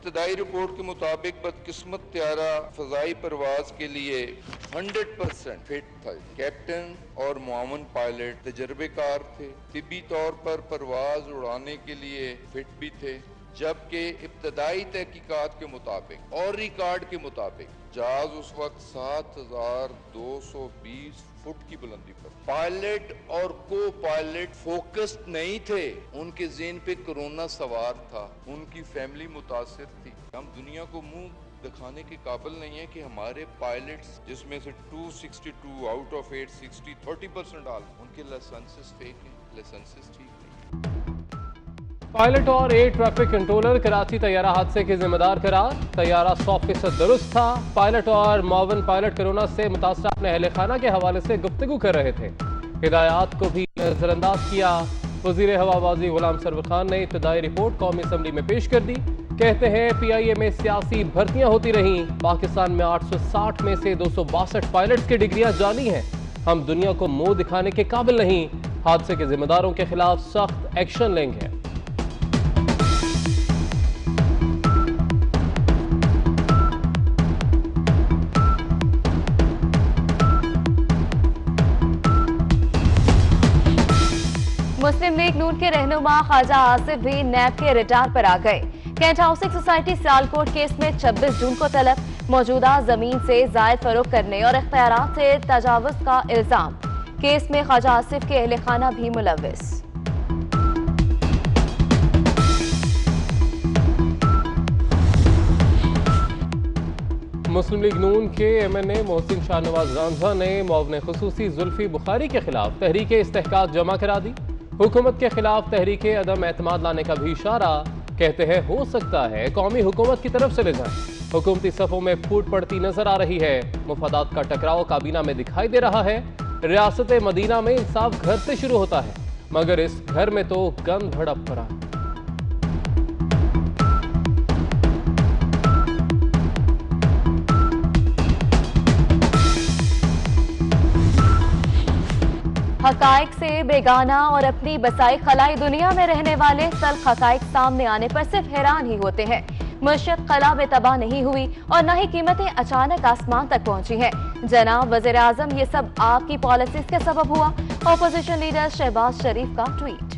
इब्तदाई रिपोर्ट के मुताबिक बदकिस्मत त्यारा फजाई परवाज के लिए 100% फिट था। कैप्टन और मुआवन पायलट तजर्बेकार थे, तिब्बी तौर पर परवाज उड़ाने के लिए फिट भी थे, जबकि इब्तदाई तहकीकात के मुताबिक और रिकॉर्ड के मुताबिक जहाज उस वक्त 7,220 फुट की बुलंदी पर। पायलट और को पायलट फोकस्ड नहीं थे, उनके ज़हन पे कोरोना सवार था, उनकी फैमिली मुतासिर थी। हम दुनिया को मुंह दिखाने के काबिल नहीं है कि हमारे पायलट्स, जिसमें से 262 आउट ऑफ 860 30% डाल, उनके लाइसेंसेस फेक हैं, लाइसेंसेस ठीक नहीं। पायलट और एयर ट्रैफिक कंट्रोलर कराची तैयारा हादसे के जिम्मेदार करार। तैयारा 100% दुरुस्त था। पायलट और मुआवन पायलट कोरोना से मुतासरा अपने अहल खाना के हवाले से गुफ्तगू कर रहे थे। हिदायत को भी नजरअंदाज किया। वजीर हवाबाजी गुलाम सरवर खान ने इब्तदाई रिपोर्ट कौमी असम्बली में पेश कर दी। कहते हैं PIA में सियासी भर्तियां होती रहीं। पाकिस्तान में 860 में से 262 पायलट्स की डिग्रियां जाली हैं। हम दुनिया को मुंह दिखाने के काबिल नहीं। हादसे के जिम्मेदारों के खिलाफ सख्त एक्शन लेंगे। मुस्लिम लीग नून के रहनुमा ख्वाजा आसिफ भी नैब के रिटायर पर आ गए। Cantt housing society Sialkot case में 26 जून को तलब। मौजूदा जमीन से जायद फरोख्त करने और इख्तियारात से तजावुज का इल्जाम। केस में ख्वाजा आसिफ के अहले खाना भी मुलव्विस। मुस्लिम लीग नून के MNA मोहसिन शाहनवाज रांझा ने मुआवने खुसूसी जुल्फी बुखारी के खिलाफ तहरीक इस्तेहकाक जमा करा दी। हुकूमत के खिलाफ तहरीक अदम एतमाद लाने का भी इशारा। कहते हैं हो सकता है कौमी हुकूमत की तरफ से ले जाए। हुकूमती सफ़ों में फूट पड़ती नजर आ रही है। मुफादात का टकराव काबीना में दिखाई दे रहा है। रियासत मदीना में इंसाफ घर से शुरू होता है, मगर इस घर में तो गंद भड़प पड़ा। हकाइक से बेगाना और अपनी बसाई खलाई दुनिया में रहने वाले तल्ख हकाइक सामने आने पर सिर्फ हैरान ही होते हैं। मशरक़ खला में तबाह नहीं हुई और न ही कीमतें अचानक आसमान तक पहुंची हैं। जनाब वज़ीर आज़म, ये सब आपकी पॉलिसीज के सबब हुआ। ऑपोजिशन लीडर शहबाज शरीफ का ट्वीट।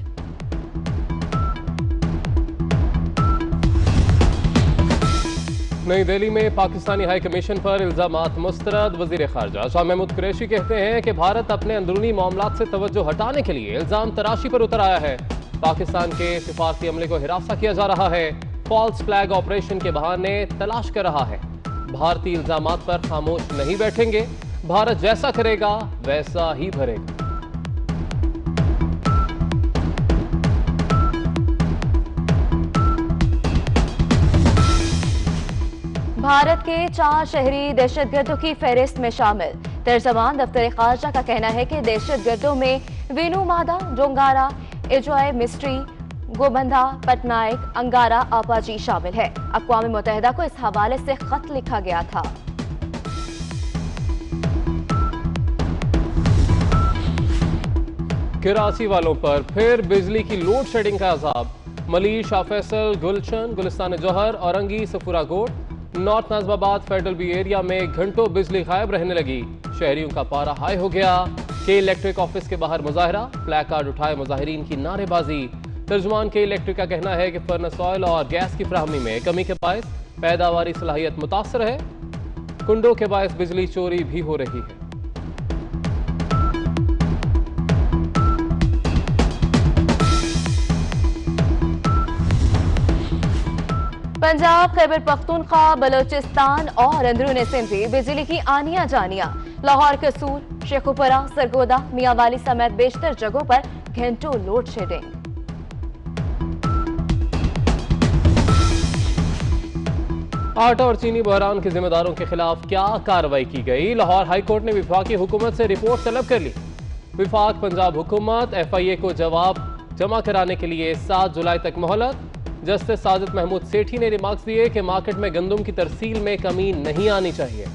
नई दिल्ली में पाकिस्तानी हाई कमीशन पर इल्जामात मुस्तरद। वजीर खारजा शाह महमूद कुरैशी कहते हैं कि भारत अपने अंदरूनी मामलात से तवज्जो हटाने के लिए इल्जाम तराशी पर उतर आया है। पाकिस्तान के सिफारती अमले को हिरासा किया जा रहा है। फॉल्स फ्लैग ऑपरेशन के बहाने तलाश कर रहा है। भारतीय इल्जामात पर खामोश नहीं बैठेंगे। भारत जैसा करेगा वैसा ही भरेगा। भारत के 4 शहरी दहशतगर्दों की फहरिस्त में शामिल। तर्जमान दफ्तर खारजा का कहना है कि दहशतगर्दों में वीनू मादा, डोंगारा, एजॉय मिस्ट्री, गोबंधा पटनायक, अंगारा आपाजी शामिल है। अक़वाम मुत्तहिदा को इस हवाले से खत लिखा गया था। कराची वालों पर फिर बिजली की लोड शेडिंग का अजाब। मली, शाह फैसल, गुलशन, गुलिस्तान जौहर, औरंगी, सफूराकोट, north Nazimabad federal B area में घंटों बिजली गायब रहने लगी। शहरियों का पारा हाई हो गया। के इलेक्ट्रिक ऑफिस के बाहर मुजाहरा, प्ले कार्ड उठाए मुजाहिरीन की नारेबाजी। तर्जुमान के इलेक्ट्रिक का कहना है कि फर्नेस ऑयल और गैस की फ्राहमी में कमी के बायस पैदावारी सलाहियत मुतासर है। कुंडों के बायस बिजली चोरी भी हो रही है। पंजाब, खैबर पख्तूनख्वा, बलोचिस्तान और अंदरूनी सिंध भी बिजली की आनिया जानिया। लाहौर, कसूर, शेखुपुरा, सरगोदा, मियांवाली समेत बेशतर जगहों पर घंटों लोड शेडिंग। आटा और चीनी बहरान के जिम्मेदारों के खिलाफ क्या कार्रवाई की गई? लाहौर हाईकोर्ट ने विफाकी हुकूमत से रिपोर्ट तलब कर ली। विफाक पंजाब हुकूमत FIA को जवाब जमा कराने के लिए 7 जुलाई तक मोहलत। जस्टिस साजिद महमूद सेठी ने रिमार्क्स दिए कि मार्केट में गंदम की तरसील में कमी नहीं आनी चाहिए।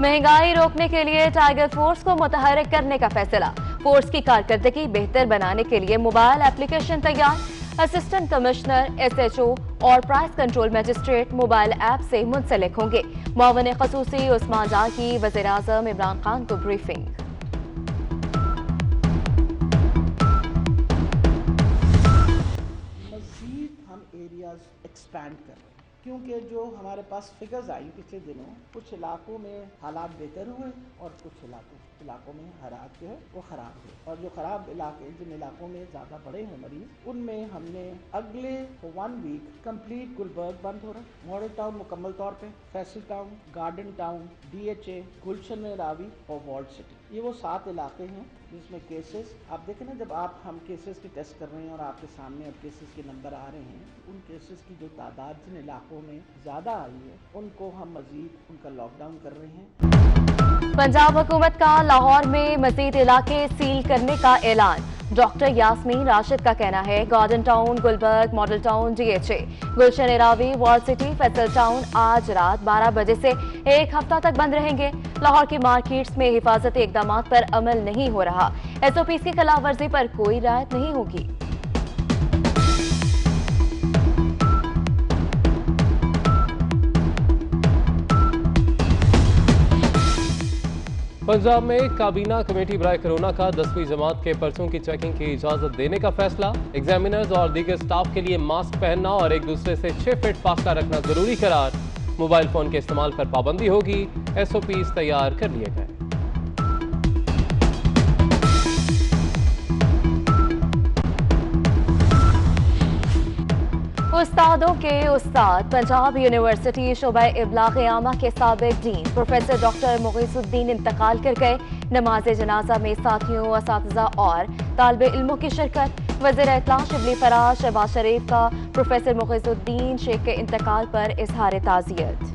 महंगाई रोकने के लिए टाइगर फोर्स को मुतहर्रिक करने का फैसला। फोर्स की कारकर्दगी बेहतर बनाने के लिए मोबाइल एप्लीकेशन तैयार। असिस्टेंट कमिश्नर, SHO और price control magistrate mobile app से मुंसलिक होंगे। मुआविन ख़ुसूसी उस्मान डार की वज़ीर-ए-आज़म इमरान खान को ब्रीफिंग। मज़ीद हम एरियाज एक्सपैंड कर रहे हैं क्योंकि जो हमारे पास फिगर्स आई पिछले दिनों, कुछ इलाकों में हालात बेहतर हुए और कुछ इलाकों में हालात जो है वो ख़राब हुए। और जो ख़राब इलाके, जिन इलाकों में ज़्यादा बड़े हैं मरीज, उनमें हमने अगले 1 वीक कंप्लीट गुलबर्ग बंद हो रहा है, मॉडल टाउन मुकम्मल तौर पे, Faisal town, garden town, DHA, Gulshan Ravi और वॉल्ड सिटी, ये वो 7 इलाके हैं जिसमें केसेस, आप देखें ना, जब हम केसेस की टेस्ट कर रहे हैं और आपके सामने अब केसेस के नंबर आ रहे हैं, उन केसेस की जो तादाद जिन इलाकों में ज़्यादा आई है उनको हम मज़ीद उनका लॉकडाउन कर रहे हैं। पंजाब हुकूमत का लाहौर में मज़ीद इलाके सील करने का ऐलान। डॉक्टर यास्मीन राशिद का कहना है garden town, Gulberg, model town, DHA, Gulshan Ravi, wall city, Faisal town आज रात 12 बजे से 1 हफ्ता तक बंद रहेंगे। लाहौर की मार्केट्स में हिफाजती इकदाम पर अमल नहीं हो रहा। SOPs की खिलाफ वर्जी पर कोई रियायत नहीं होगी। पंजाब में काबीना कमेटी बराए कोरोना का 10वीं जमात के पर्चों की चेकिंग की इजाजत देने का फैसला। एग्जामिनर्स और दीगर स्टाफ के लिए मास्क पहनना और एक दूसरे से 6 फीट फासला रखना जरूरी करार। मोबाइल फोन के इस्तेमाल पर पाबंदी होगी। SOPs तैयार कर लिए गए। उस्तादों के उस्ताद पंजाब यूनिवर्सिटी शोबा इब्लाग आमा के साबिक डीन प्रोफेसर डॉक्टर मुगीसुद्दीन इंतकाल कर गए। नमाज जनाजा में साथियों, असातिज़ा और तालिबे इल्मों की शिरकत। वज़ीर इत्तला शिबली फराज शहबाज शरीफ का प्रोफेसर मुगीसुद्दीन शेख के इंतकाल पर इजहार ताज़ियत।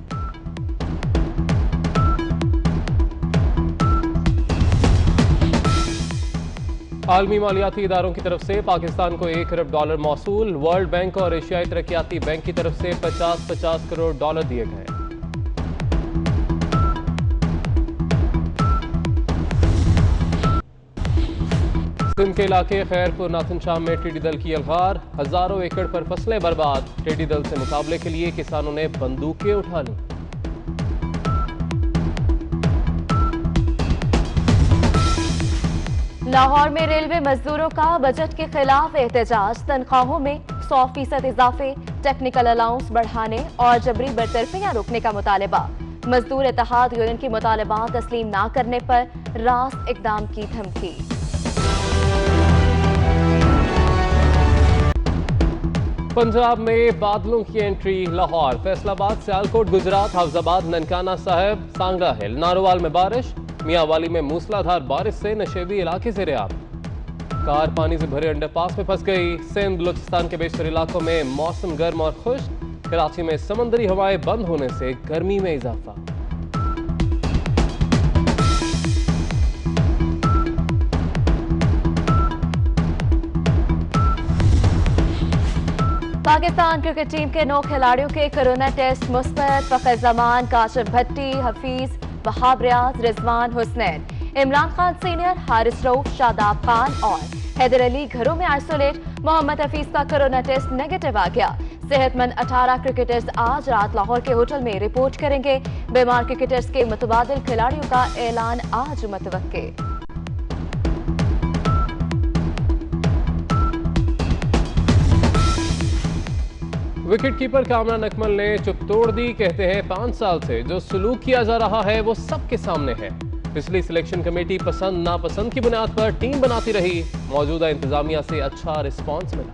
आलमी मालियाती इदारों की तरफ से पाकिस्तान को $1 अरब मौसूल। वर्ल्ड बैंक और एशियाई तरक्याती बैंक की तरफ से 50-50 करोड़ डॉलर दिए गए। सिंध के इलाके खैरपुर नाथन शाम में टिड्डी दल की अलगार। हजारों एकड़ पर फसलें बर्बाद। टिड्डी दल से मुकाबले के लिए किसानों ने बंदूकें उठा ली। लाहौर में रेलवे मजदूरों का बजट के खिलाफ एहतजाज। तनख्वाहों में 100% इजाफे, टेक्निकल अलाउंस बढ़ाने और जबरी बरतरफियां रोकने का मुतालबा। मजदूर इत्तेहाद यूनियन की मुतालबात तस्लीम न करने पर रास्त इकदाम की धमकी। पंजाब में बादलों की एंट्री। लाहौर, फैसलाबाद, सियालकोट, गुजरात, हाफजाबाद, ननकाना साहिब, सांगला हिल, नारोवाल में बारिश। मियांवाली में मूसलाधार बारिश से नशेबी इलाके से रियाब। कार पानी से भरे अंडरपास में फंस गई। सिंध बलूचिस्तान के बेशतर इलाकों में मौसम गर्म और खुश्क। कराची में समंदरी हवाएं बंद होने से गर्मी में इजाफा। पाकिस्तान क्रिकेट टीम के 9 खिलाड़ियों के कोरोना टेस्ट मुस्बत। फखर जमान, काशिफ भट्टी, हफीज, वहाब रियाज, रिजवान हुसनैन, इमरान खान सीनियर, हारिस रऊफ, शादाब खान और हैदर अली घरों में आइसोलेट। मोहम्मद हफीज का कोरोना टेस्ट नेगेटिव आ गया। सेहतमंद 18 क्रिकेटर्स आज रात लाहौर के होटल में रिपोर्ट करेंगे। बीमार क्रिकेटर्स के मुतबादिल खिलाड़ियों का ऐलान आज मुतवक्के। विकेट कीपर कामरान अकमल ने चुप तोड़ दी। कहते हैं 5 साल से जो सलूक किया जा रहा है वो सबके सामने है। पिछली सिलेक्शन कमेटी पसंद नापसंद की बुनियाद पर टीम बनाती रही। मौजूदा इंतजामिया से अच्छा रिस्पांस मिला।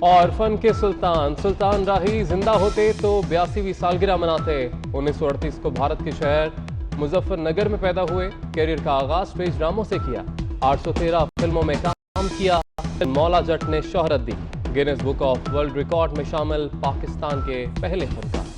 और फन के सुल्तान राही जिंदा होते तो 82वीं सालगिरह मनाते। 1938 को भारत के शहर मुजफ्फरनगर में पैदा हुए। कैरियर का आगाज स्टेज ड्रामों से किया। 813 फिल्मों में काम किया। मौला जट ने शोहरत दी। Guinness book of world record में शामिल पाकिस्तान के पहले फनकार।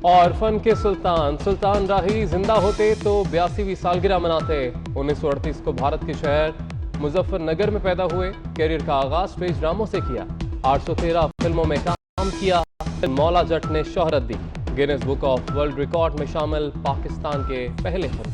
और फन के सुल्तान सुल्तान राही जिंदा होते तो 82वीं सालगिरह मनाते। 1938 को भारत के शहर मुजफ्फरनगर में पैदा हुए। कैरियर का आगाज स्टेज ड्रामों से किया। 813 फिल्मों में काम किया। मौला जट ने शोहरत दी। Guinness book of world record में शामिल पाकिस्तान के पहले फन